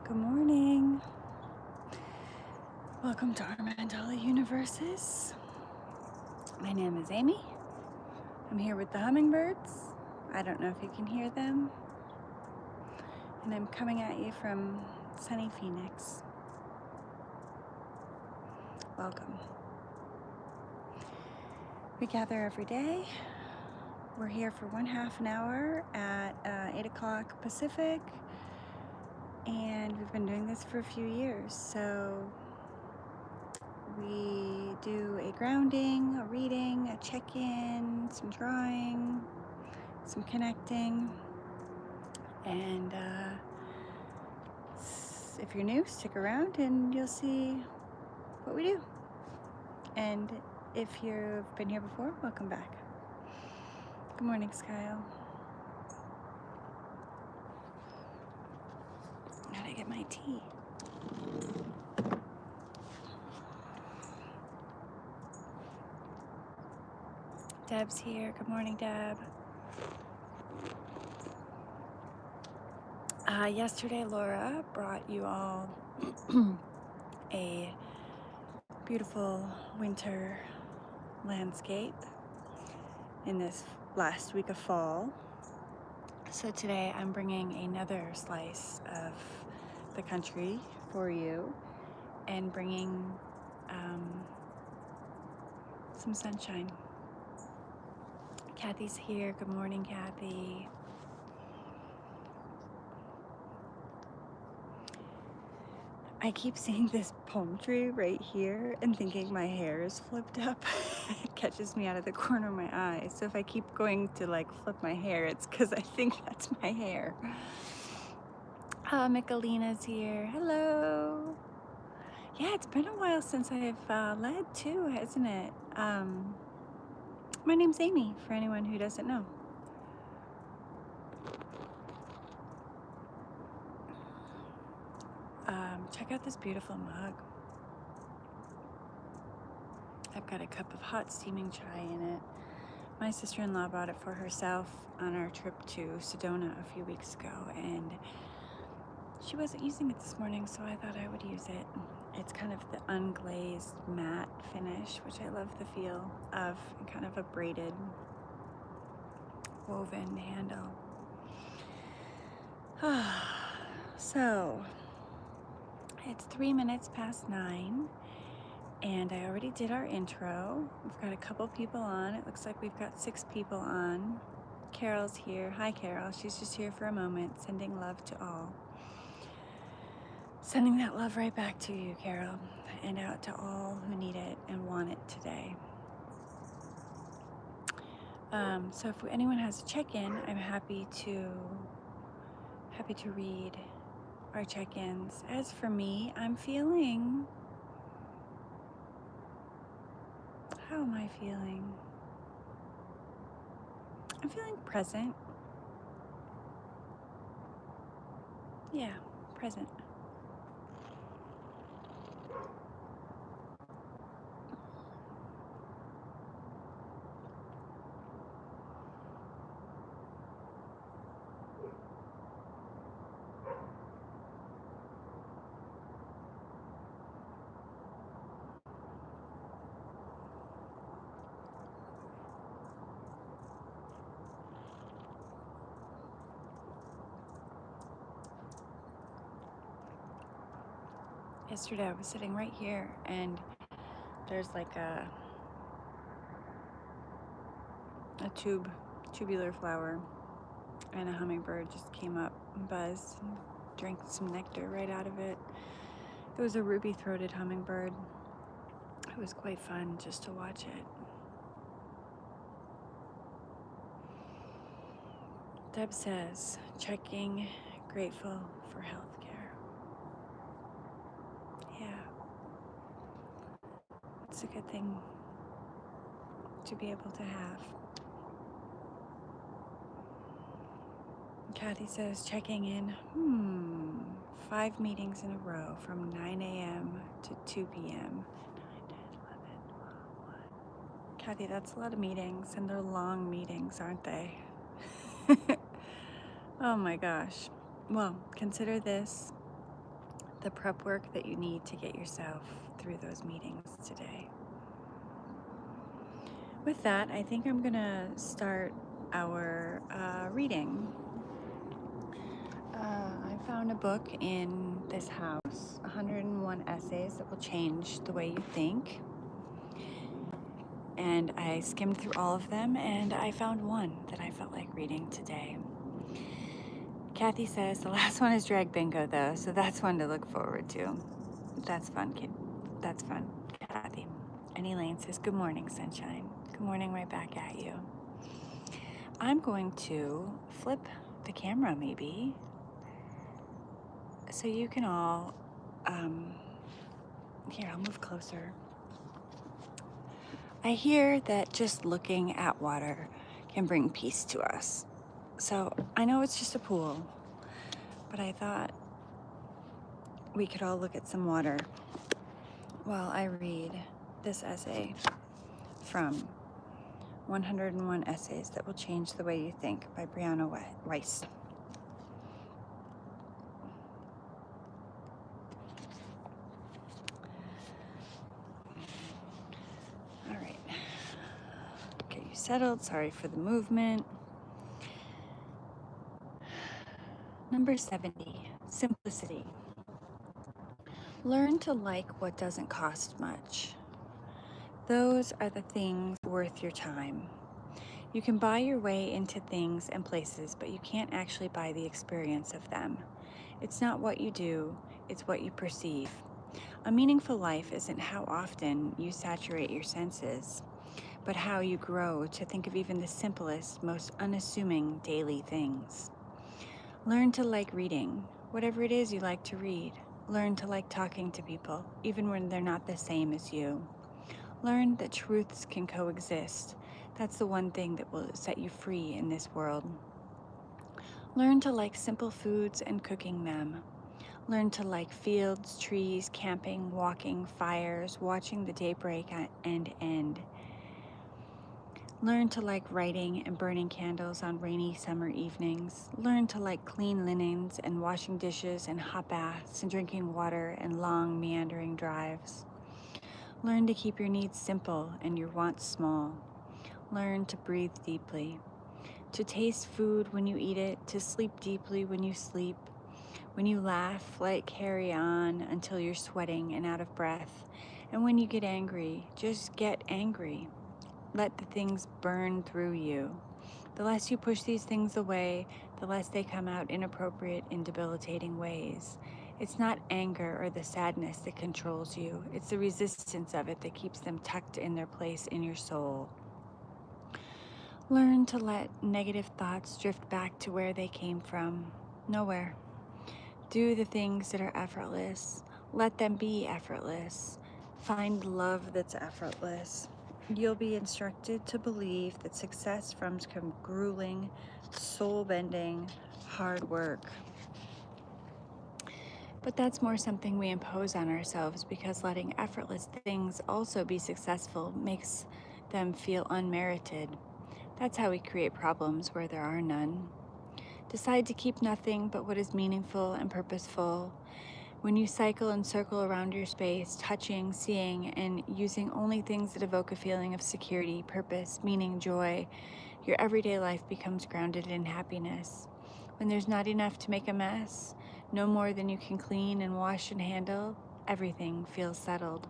Good morning. Welcome to our Mandala universes. My name is Amy. I'm here with the hummingbirds. I don't know if you can hear them. And I'm coming at you from sunny Phoenix. Welcome. We gather every day. We're here for 1/2 an hour at 8 o'clock Pacific. And we've been doing this for a few years. So we do a grounding, a reading, a check-in, some drawing, some connecting, and if you're new, stick around and you'll see what we do. And if you've been here before, welcome back. Good morning, Skyle. Gotta get my tea. Deb's here. Good morning, Deb. Yesterday, Laura brought you all a beautiful winter landscape in this last week of fall. So today I'm bringing another slice of the country for you and bringing some sunshine. Kathy's here. Good morning, Kathy. I keep seeing this palm tree right here and thinking my hair is flipped up. It catches me out of the corner of my eye. So if I keep going to flip my hair, it's because I think that's my hair. Michelina's here. Hello. Yeah, it's been a while since I've led too, hasn't it? My name's Amy, for anyone who doesn't know. Check out this beautiful mug. I've got a cup of hot steaming chai in it. My sister-in-law bought it for herself on our trip to Sedona a few weeks ago, and she wasn't using it this morning, so I thought I would use it. It's kind of the unglazed matte finish, which I love the feel of, and kind of a braided woven handle. So it's 3 minutes past 9, and I already did our intro. We've got a couple people on. It looks like we've got 6 people on. Carol's here. Hi, Carol. She's just here for a moment, sending love to all. Sending that love right back to you, Carol, and out to all who need it and want it today. So if anyone has a check-in, I'm happy to read our check-ins. As for me, I'm feeling... How am I feeling? I'm feeling present. Yeah, present. Yesterday I was sitting right here, and there's like a tubular flower, and a hummingbird just came up and buzzed and drank some nectar right out of it. It was a ruby-throated hummingbird. It was quite fun just to watch it. Deb says, checking, grateful for healthcare. Yeah. It's a good thing to be able to have. Kathy says, checking in, 5 meetings in a row from 9 a.m. to 2 p.m. 9, 10, 11, 12, 1. Kathy, that's a lot of meetings, and they're long meetings, aren't they? Oh my gosh. Well, consider this. the prep work that you need to get yourself through those meetings today. With that, I think I'm gonna start our reading. I found a book in this house, 101 Essays That Will Change the Way You Think. And I skimmed through all of them, and I found one that I felt like reading today. Kathy says the last one is Drag Bingo, though, so that's one to look forward to. That's fun, kid. That's fun, Kathy. And Elaine says, good morning, sunshine. Good morning right back at you. I'm going to flip the camera, maybe, so you can all, here, I'll move closer. I hear that just looking at water can bring peace to us. So I know it's just a pool, but I thought we could all look at some water while I read this essay from 101 Essays That Will Change the Way You Think by Brianna Weiss. All right, get you settled. Sorry for the movement. Number 70, simplicity. Learn to like what doesn't cost much. Those are the things worth your time. You can buy your way into things and places, but you can't actually buy the experience of them. It's not what you do, it's what you perceive. A meaningful life isn't how often you saturate your senses, but how you grow to think of even the simplest, most unassuming daily things. Learn to like reading, whatever it is you like to read. Learn to like talking to people, even when they're not the same as you. Learn that truths can coexist. That's the one thing that will set you free in this world. Learn to like simple foods and cooking them. Learn to like fields, trees, camping, walking, fires, watching the day break and end. Learn to like writing and burning candles on rainy summer evenings. Learn to like clean linens and washing dishes and hot baths and drinking water and long meandering drives. Learn to keep your needs simple and your wants small. Learn to breathe deeply. To taste food when you eat it, to sleep deeply when you sleep. When you laugh, let it carry on until you're sweating and out of breath. And when you get angry, just get angry. Let the things burn through you. The less you push these things away, the less they come out inappropriate and debilitating ways. It's not anger or the sadness that controls you. It's the resistance of it that keeps them tucked in their place in your soul. Learn to let negative thoughts drift back to where they came from. Nowhere. Do the things that are effortless. Let them be effortless. Find love that's effortless. You'll be instructed to believe that success comes from grueling, soul-bending, hard work. But that's more something we impose on ourselves because letting effortless things also be successful makes them feel unmerited. That's how we create problems where there are none. Decide to keep nothing but what is meaningful and purposeful. When you cycle and circle around your space, touching, seeing, and using only things that evoke a feeling of security, purpose, meaning, joy, your everyday life becomes grounded in happiness. When there's not enough to make a mess, no more than you can clean and wash and handle, everything feels settled.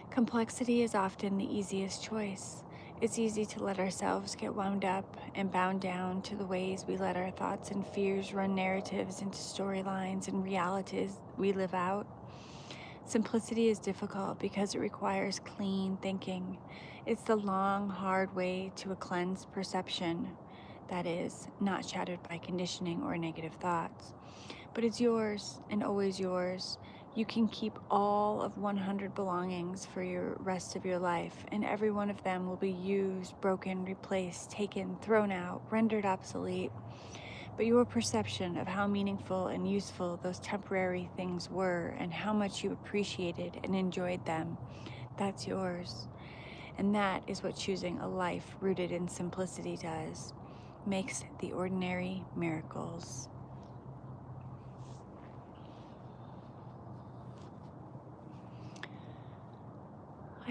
Complexity is often the easiest choice. It's easy to let ourselves get wound up and bound down to the ways we let our thoughts and fears run narratives into storylines and realities we live out. Simplicity is difficult because it requires clean thinking. It's the long, hard way to a cleansed perception, that is, not shattered by conditioning or negative thoughts. But it's yours and always yours. You can keep all of 100 belongings for your rest of your life, and every one of them will be used, broken, replaced, taken, thrown out, rendered obsolete. But your perception of how meaningful and useful those temporary things were and how much you appreciated and enjoyed them, that's yours. And that is what choosing a life rooted in simplicity does. Makes the ordinary miracles.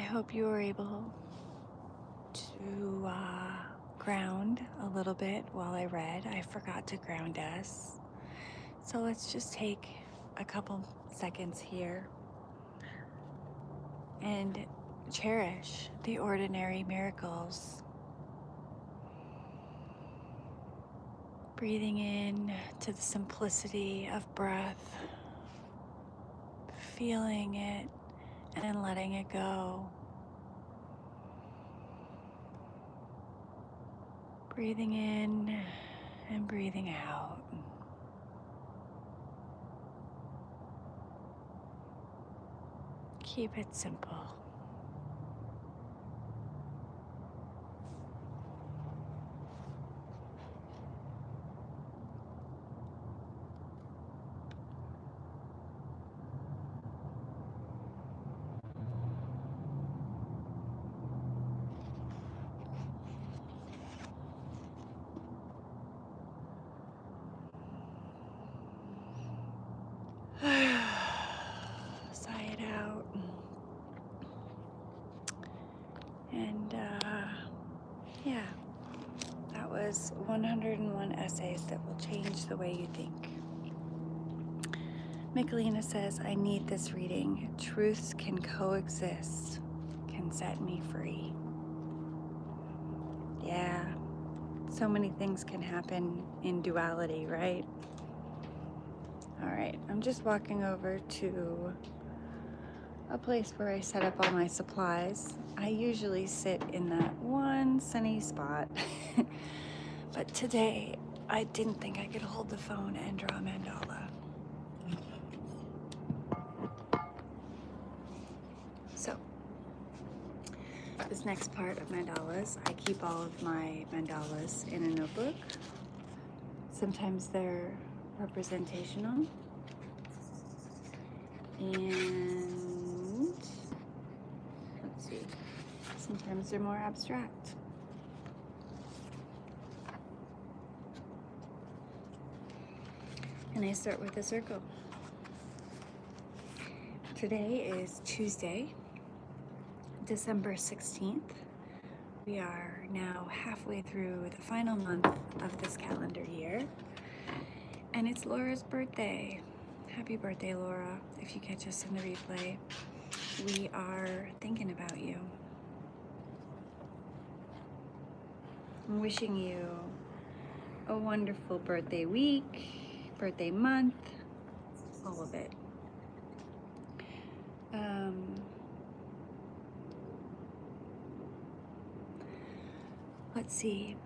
hope you were able to ground a little bit while I read. I forgot to ground us. So let's just take a couple seconds here and cherish the ordinary miracles. Breathing in to the simplicity of breath, feeling it and letting it go. Breathing in and breathing out. Keep it simple. Sigh it out. And yeah, that was 101 essays that will change the way you think. Michelina says, I need this reading. Truths can coexist, can set me free. Yeah, so many things can happen in duality, right? All right, I'm just walking over to a place where I set up all my supplies. I usually sit in that one sunny spot, but today I didn't think I could hold the phone and draw a mandala. So, this next part of mandalas, I keep all of my mandalas in a notebook. Sometimes they're representational, and let's see, sometimes they're more abstract. And I start with a circle. Today is Tuesday, December 16th. We are now halfway through the final month of this calendar year, and it's Laura's birthday. Happy birthday, Laura. If you catch us in the replay, we are thinking about you. I'm wishing you a wonderful birthday week, birthday month, all of it. Let's see.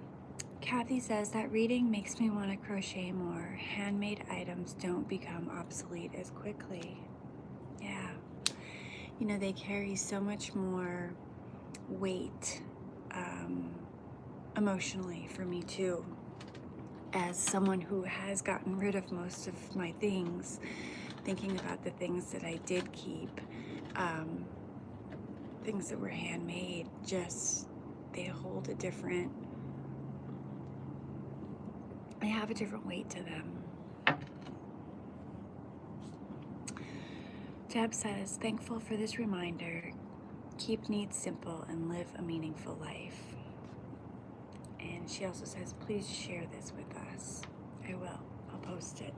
Kathy says that reading makes me want to crochet more. Handmade items don't become obsolete as quickly. Yeah. You know, they carry so much more weight emotionally for me too. As someone who has gotten rid of most of my things, thinking about the things that I did keep, things that were handmade, just they hold a different, they have a different weight to them. Deb says, thankful for this reminder, keep needs simple and live a meaningful life. And she also says, please share this with us. I will, I'll post it.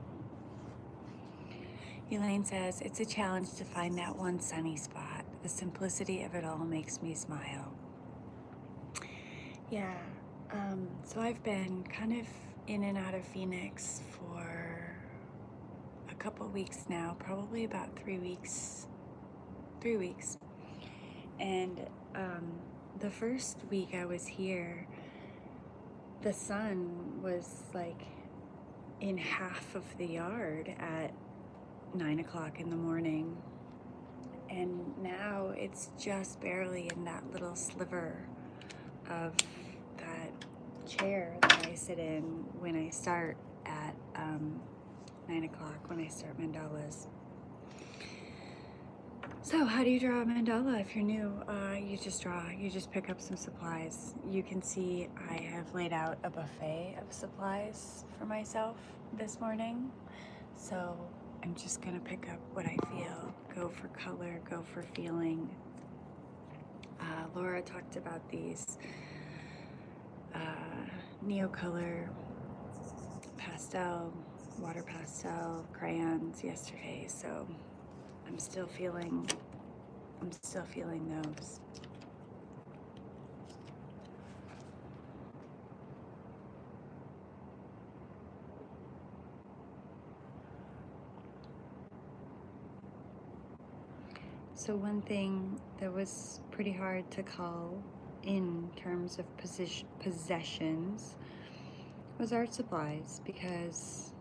Elaine says, it's a challenge to find that one sunny spot. The simplicity of it all makes me smile. Yeah, so I've been kind of in and out of Phoenix for a couple weeks now, probably about 3 weeks. And the first week I was here, the sun was like in half of the yard at 9 o'clock in the morning. And now it's just barely in that little sliver of that chair that I sit in when I start at 9 o'clock, when I start mandalas. So how do you draw a mandala if you're new? You just draw, you just pick up some supplies. You can see I have laid out a buffet of supplies for myself this morning. So I'm just gonna pick up what I feel, go for color, go for feeling. Laura talked about these Neocolor water pastel crayons yesterday, so I'm still feeling those. So one thing that was pretty hard to call in terms of possessions was art supplies, because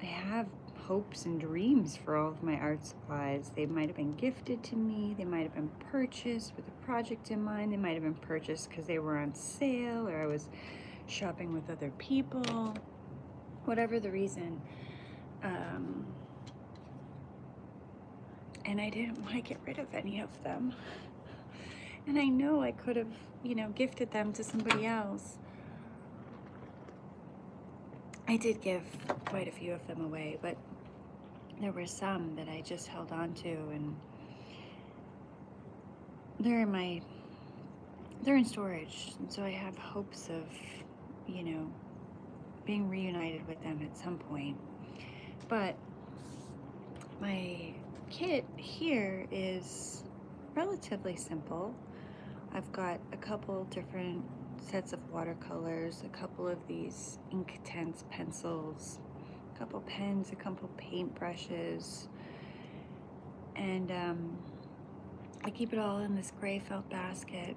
I have hopes and dreams for all of my art supplies. They might have been gifted to me, they might have been purchased with a project in mind, they might have been purchased because they were on sale or I was shopping with other people, whatever the reason. And I didn't want to get rid of any of them. And I know I could have, gifted them to somebody else. I did give quite a few of them away, but there were some that I just held on to, and they're in storage, and so I have hopes of, being reunited with them at some point. But my kit here is relatively simple. I've got a couple different sets of watercolors, a couple of these Inktense pencils, a couple pens, a couple paintbrushes, and I keep it all in this gray felt basket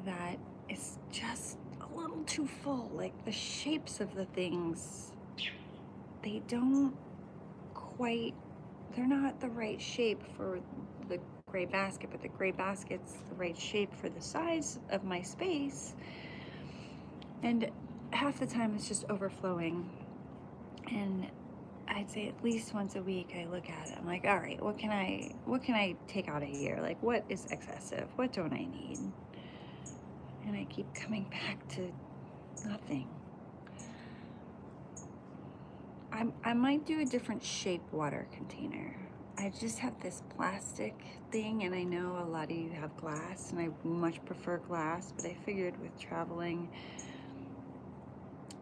that is just a little too full. Like, the shapes of the things, they're not the right shape for the gray basket, but the gray basket's the right shape for the size of my space. And half the time it's just overflowing. And I'd say at least once a week I look at it. I'm like, all right, what can I take out of here? Like, what is excessive? What don't I need? And I keep coming back to nothing. I might do a different shape water container. I just have this plastic thing, and I know a lot of you have glass, and I much prefer glass, but I figured with traveling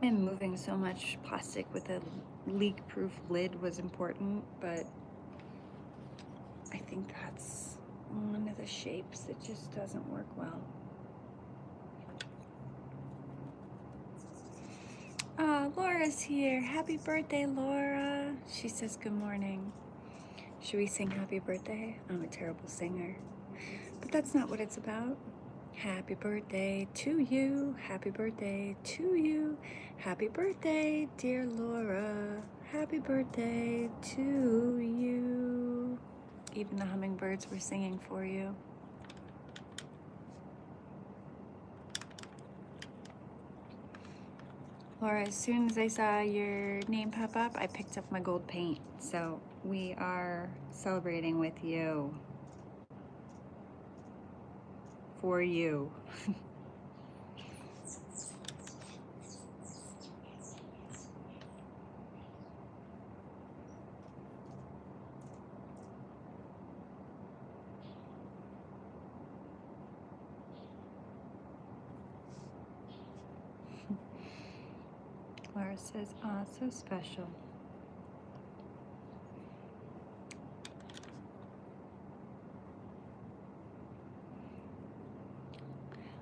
and moving so much, plastic with a leak-proof lid was important, but I think that's one of the shapes that just doesn't work well. Laura's here. Happy birthday, Laura. She says good morning. Should we sing happy birthday? I'm a terrible singer, but that's not what it's about. Happy birthday to you. Happy birthday to you. Happy birthday, dear Laura. Happy birthday to you. Even the hummingbirds were singing for you. Laura, as soon as I saw your name pop up, I picked up my gold paint. So we are celebrating with you. For you. Laura says, "Aw, so special."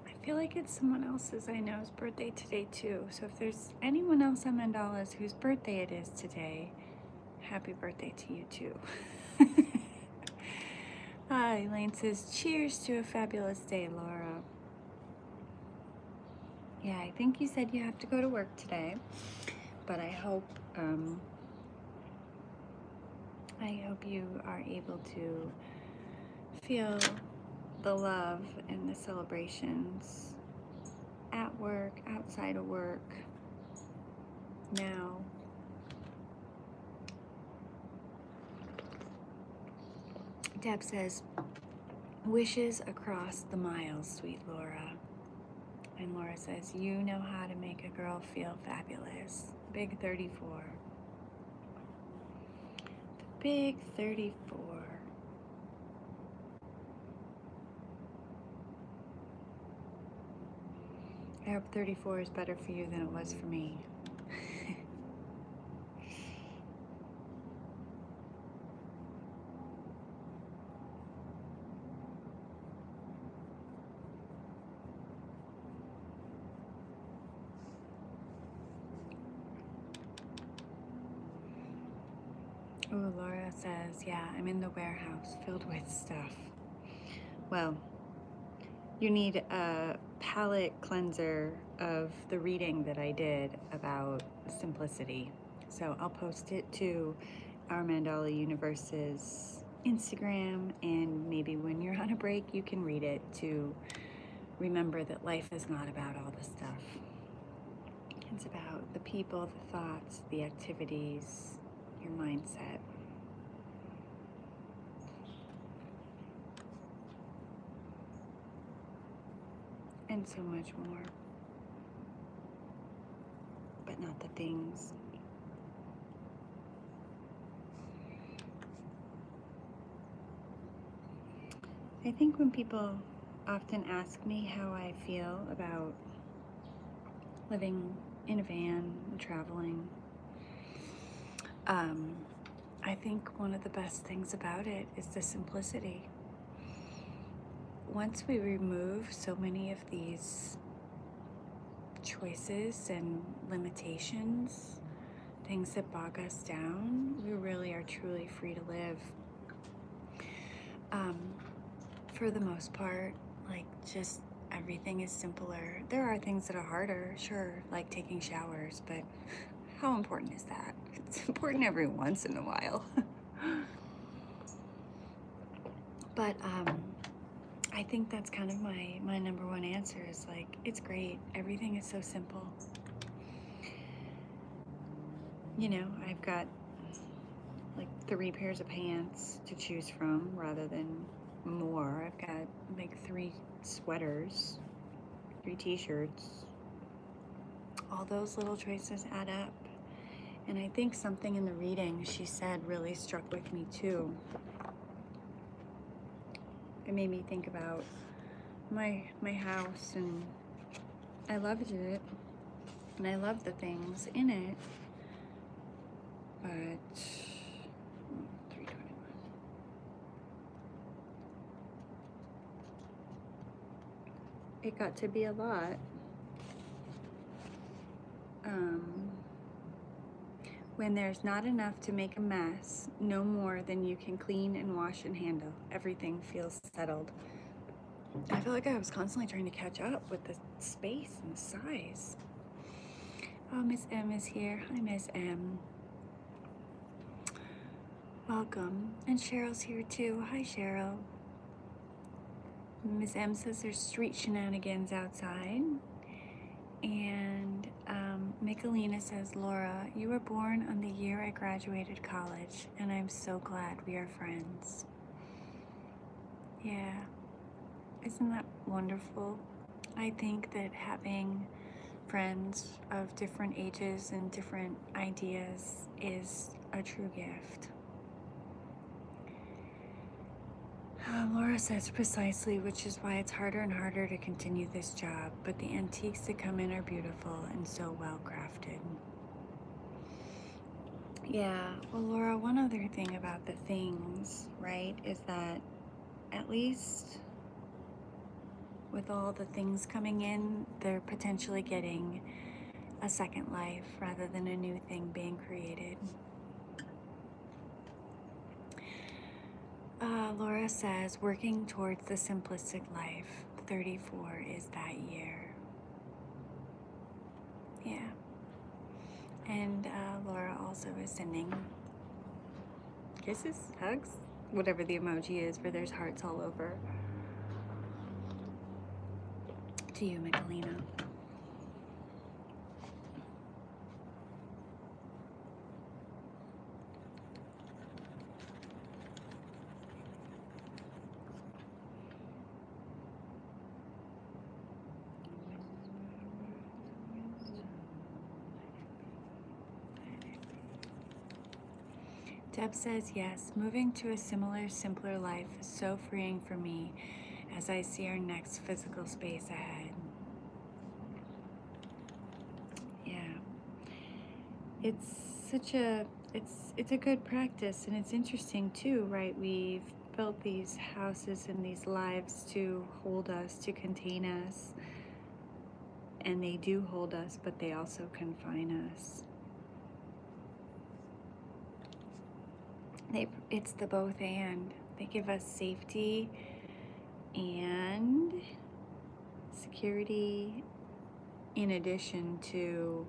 I feel like it's someone else's I know's birthday today too. So if there's anyone else on Mandala's whose birthday it is today, happy birthday to you too. Elaine says, cheers to a fabulous day, Laura. Yeah, I think you said you have to go to work today, but I hope you are able to feel the love and the celebrations at work, outside of work, now. Deb says, wishes across the miles, sweet Laura. And Laura says, you know how to make a girl feel fabulous. Big 34. The big 34. I hope 34 is better for you than it was for me. Oh, Laura says, yeah, I'm in the warehouse filled with stuff. Well, you need a palate cleanser of the reading that I did about simplicity. So I'll post it to our Mandala Universe's Instagram, and maybe when you're on a break, you can read it to remember that life is not about all the stuff. It's about the people, the thoughts, the activities, your mindset. And so much more. But not the things. I think when people often ask me how I feel about living in a van and traveling, I think one of the best things about it is the simplicity. Once we remove so many of these choices and limitations, things that bog us down, we really are truly free to live. For the most part, like, just everything is simpler. There are things that are harder, sure, like taking showers, but how important is that? It's important every once in a while. But I think that's kind of my number one answer is, like, it's great. Everything is so simple. You know, I've got like 3 pairs of pants to choose from rather than more. I've got like 3 sweaters, 3 t-shirts. All those little choices add up. And I think something in the reading she said really struck with me too. It made me think about my house, and I loved it, and I love the things in it, but 321. It got to be a lot. When there's not enough to make a mess, no more than you can clean and wash and handle, everything feels settled. I feel like I was constantly trying to catch up with the space and the size. Oh, Miss M is here. Hi, Miss M. Welcome. And Cheryl's here too. Hi, Cheryl. Miss M says there's street shenanigans outside. And Michelina says, Laura, you were born on the year I graduated college, and I'm so glad we are friends. Yeah. Isn't that wonderful? I think that having friends of different ages and different ideas is a true gift. Laura says precisely, which is why it's harder and harder to continue this job, but the antiques that come in are beautiful and so well crafted. Yeah, well, Laura, one other thing about the things, right, is that at least with all the things coming in, they're potentially getting a second life rather than a new thing being created. Laura says, working towards the simplistic life, 34 is that year. Yeah. And Laura also is sending kisses, hugs, whatever the emoji is where there's hearts all over, to you, Michelina. Deb says, yes, moving to a similar, simpler life is so freeing for me as I see our next physical space ahead. it's it's a good practice, and it's interesting too, right? We've built these houses and these lives to hold us, to contain us, and they do hold us, but they also confine us. It's the both and. They give us safety and security in addition to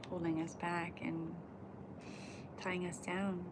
holding us back and tying us down.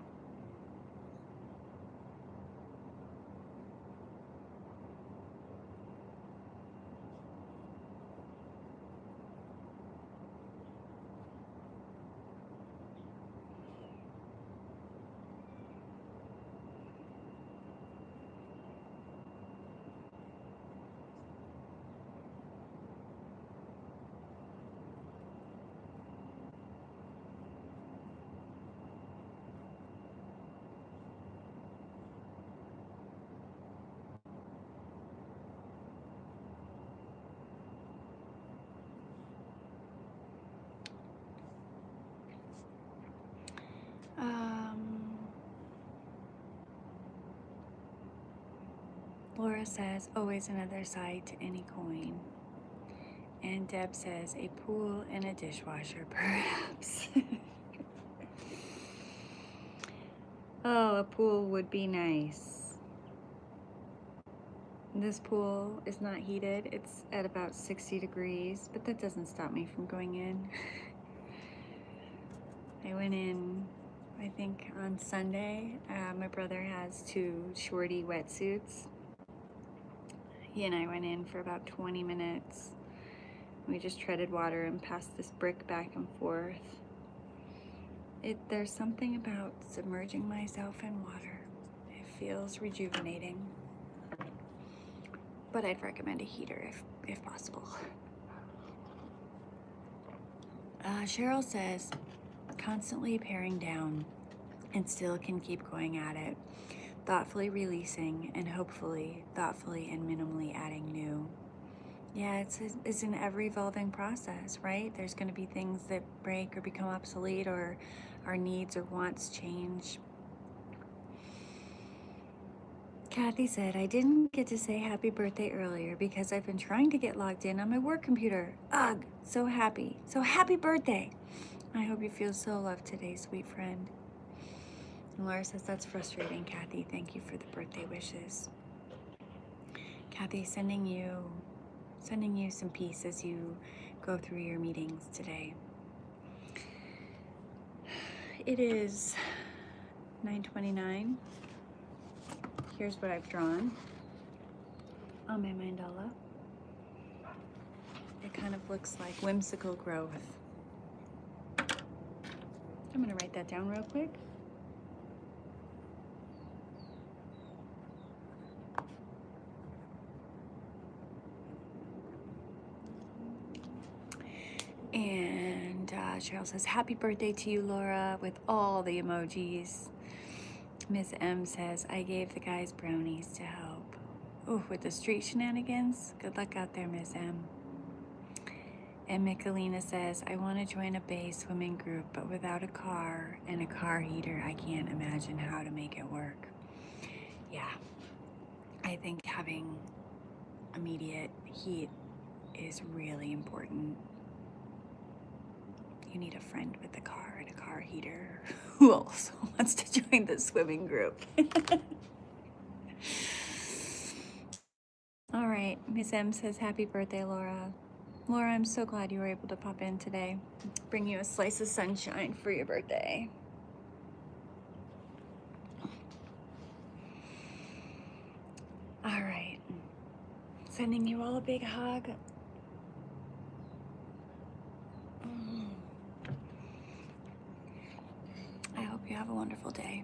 Laura says, always another side to any coin. And Deb says, a pool and a dishwasher, perhaps. Oh, a pool would be nice. This pool is not heated. It's at about 60 degrees, but that doesn't stop me from going in. I went in, I think, on Sunday. My brother has 2 shorty wetsuits. He and I went in for about 20 minutes. We just treaded water and passed this brick back and forth. There's something about submerging myself in water. It feels rejuvenating. But I'd recommend a heater if possible. Cheryl says, constantly paring down and still can keep going at it. Thoughtfully releasing and hopefully thoughtfully and minimally adding new. Yeah, it's an ever-evolving process, right? There's going to be things that break or become obsolete, or our needs or wants change. Kathy said, I didn't get to say happy birthday earlier because I've been trying to get logged in on my work computer. Ugh, so happy. So happy birthday. I hope you feel so loved today, sweet friend. And Laura says, that's frustrating, Kathy. Thank you for the birthday wishes. Kathy, sending you some peace as you go through your meetings today. It is 9:29. Here's what I've drawn on my mandala. It kind of looks like whimsical growth. I'm gonna write that down real quick. And Cheryl says, happy birthday to you, Laura, with all the emojis. Miss M says, I gave the guys brownies to help. Ooh, with the street shenanigans? Good luck out there, Miss M. And Michelina says, I want to join a bay swimming group, but without a car and a car heater, I can't imagine how to make it work. Yeah, I think having immediate heat is really important. You need a friend with a car and a car heater who also wants to join the swimming group. All right, Miss M says, happy birthday, Laura. Laura, I'm so glad you were able to pop in today. Bring you a slice of sunshine for your birthday. All right, sending you all a big hug. I hope you have a wonderful day.